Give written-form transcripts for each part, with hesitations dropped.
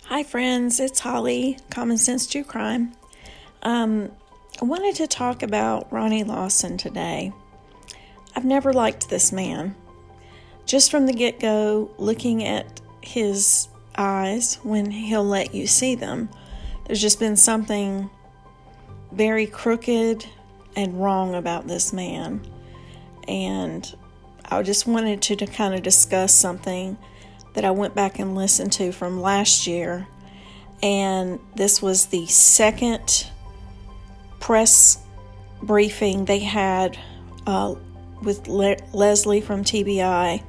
Hi friends, it's Holly, Common Sense True Crime. I wanted to talk about Ronnie Lawson today. I've never liked this man. Just from the get-go, looking at his eyes when he'll let you see them, there's just been something very crooked and wrong about this man. And I just wanted to kind of discuss something that I went back and listened to from last year. And this was the second press briefing they had with Leslie from TBI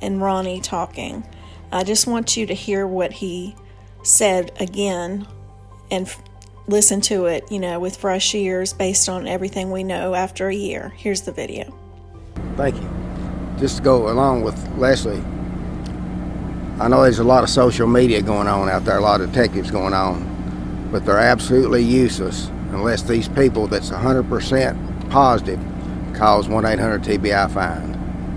and Ronnie talking. I just want you to hear what he said again and listen to it, with fresh ears based on everything we know after a year. Here's the video. Thank you. Just to go along with Leslie, I know there's a lot of social media going on out there, a lot of detectives going on, but they're absolutely useless unless these people that's 100% positive calls 1-800-TBI find.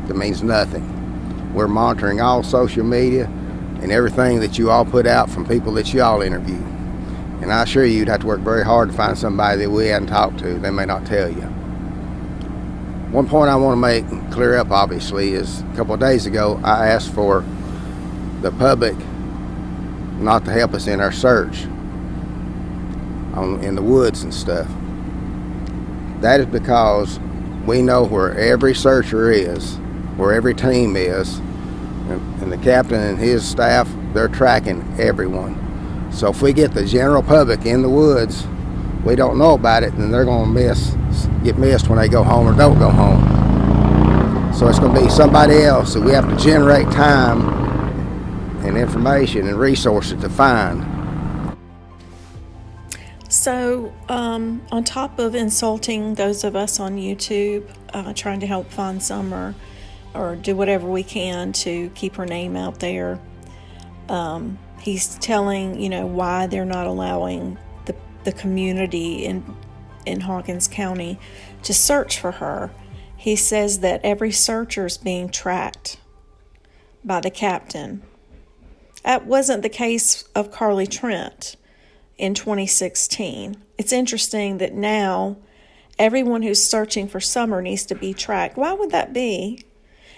That means nothing. We're monitoring all social media and everything that you all put out from people that you all interview. And I assure you, you'd have to work very hard to find somebody that we hadn't talked to. They may not tell you. One point I want to make clear up, obviously, is a couple of days ago I asked for the public not to help us in our search in the woods and stuff. That is because we know where every searcher is, where every team is, and the captain and his staff, they're tracking everyone. So if we get the general public in the woods, we don't know about it, then they're going to get missed when they go home or don't go home. So it's going to be somebody else that we have to generate time and information and resources to find. So, on top of insulting those of us on YouTube, trying to help find some or do whatever we can to keep her name out there, he's telling, why they're not allowing the community in Hawkins County to search for her. He says that every searcher is being tracked by the captain. That wasn't the case of Carly Trent in 2016. It's interesting that now everyone who's searching for Summer needs to be tracked. Why would that be?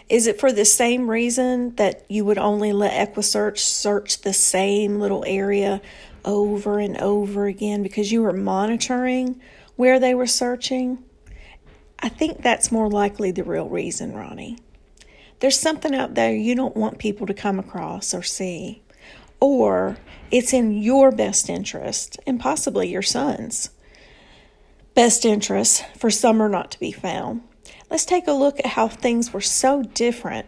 Is it for the same reason that you would only let EquiSearch search the same little area over and over again because you were monitoring where they were searching? I think that's more likely the real reason, Ronnie. There's something out there you don't want people to come across or see. Or it's in your best interest, and possibly your son's best interest, for Summer not to be found. Let's take a look at how things were so different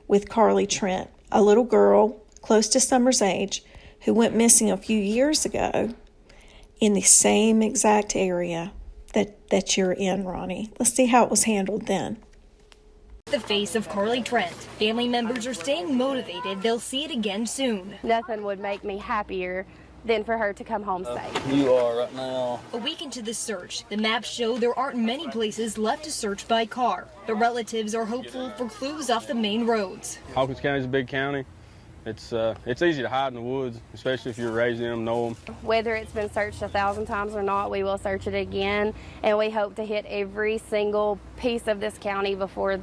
with Carly Trent, a little girl close to Summer's age who went missing a few years ago in the same exact area that you're in, Ronnie. Let's see how it was handled then. The face of Carly Trent. Family members are staying motivated. They'll see it again soon. Nothing would make me happier than for her to come home safe. You are right now. A week into the search, the maps show there aren't many places left to search by car, but relatives are hopeful for clues off the main roads. Hawkins County is a big county. It's easy to hide in the woods, especially if you're raised in them, know them. Whether it's been searched 1,000 times or not, we will search it again, and we hope to hit every single piece of this county before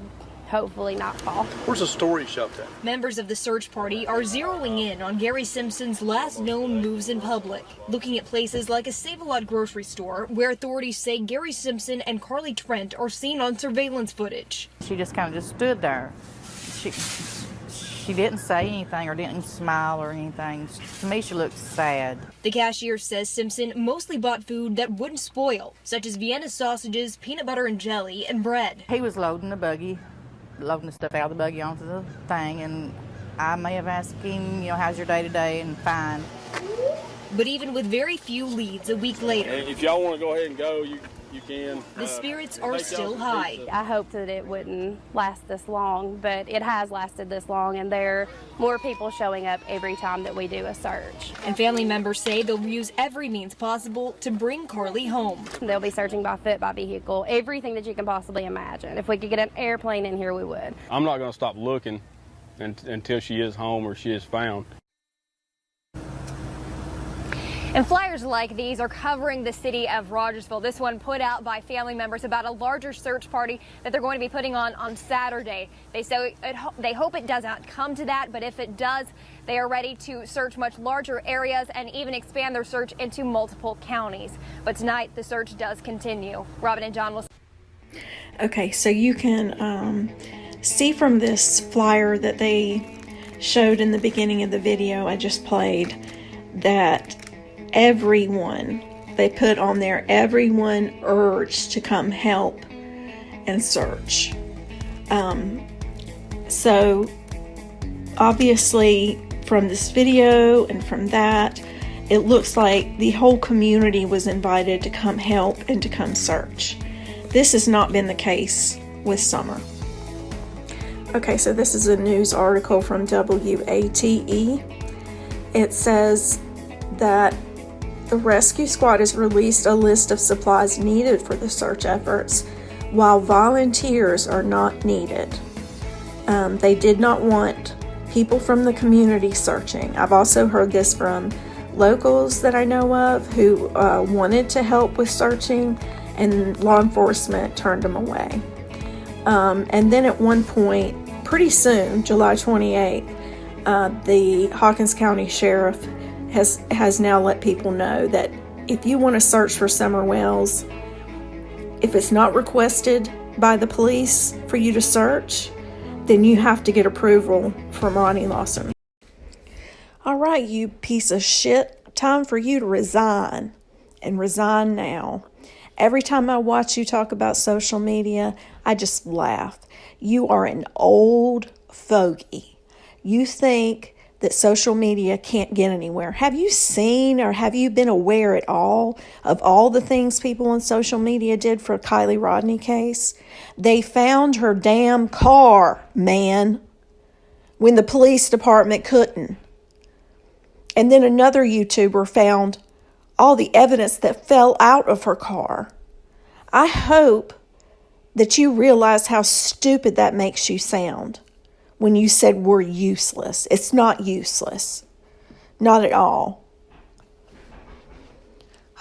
hopefully nightfall. Where's the story shoved at? Members of the search party are zeroing in on Gary Simpson's last known moves in public, looking at places like a Save-A-Lot grocery store where authorities say Gary Simpson and Carly Trent are seen on surveillance footage. She just kind of just stood there. She didn't say anything or didn't smile or anything. To me, she looked sad. The cashier says Simpson mostly bought food that wouldn't spoil, such as Vienna sausages, peanut butter and jelly, and bread. He was loading the stuff out of the buggy onto the thing, and I may have asked him, how's your day today, and fine. But even with very few leads a week later, If y'all want to go ahead and go, you can. The spirits are still high. I hoped that it wouldn't last this long, but it has lasted this long, and there are more people showing up every time that we do a search. And family members say they'll use every means possible to bring Carly home. They'll be searching by foot, by vehicle, everything that you can possibly imagine. If we could get an airplane in here, we would. I'm not going to stop looking until she is home or she is found. And flyers like these are covering the city of Rogersville. This one put out by family members about a larger search party that they're going to be putting on Saturday. They say they hope it does not come to that, but if it does, they are ready to search much larger areas and even expand their search into multiple counties. But tonight, the search does continue. Robin and John will. Okay, so you can see from this flyer that they showed in the beginning of the video I just played that everyone, they put on there, everyone urged to come help and search. So obviously from this video and from that, it looks like the whole community was invited to come help and to come search. This has not been the case with Summer. Okay, so this is a news article from WATE. It says that the rescue squad has released a list of supplies needed for the search efforts, while volunteers are not needed. They did not want people from the community searching. I've also heard this from locals that I know of who wanted to help with searching, and law enforcement turned them away. And then at one point, pretty soon, July 28th, the Hawkins County Sheriff has now let people know that if you want to search for Summer Wells, if it's not requested by the police for you to search, then you have to get approval from Ronnie Lawson. All right, you piece of shit. Time for you to resign, and resign now. Every time I watch you talk about social media, I just laugh. You are an old fogey. You think that social media can't get anywhere. Have you seen or have you been aware at all of all the things people on social media did for Kylie Rodney case? They found her damn car, man, when the police department couldn't. And then another YouTuber found all the evidence that fell out of her car. I hope that you realize how stupid that makes you sound when you said we're useless. It's not useless. Not at all.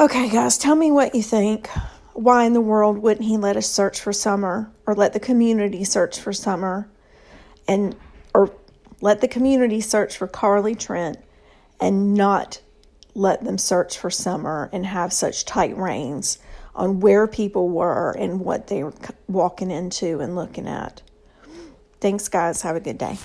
Okay, guys, tell me what you think. Why in the world wouldn't he let us search for Summer, or let the community search for Summer, or let the community search for Carly Trent and not let them search for Summer and have such tight reins on where people were and what they were walking into and looking at? Thanks, guys. Have a good day.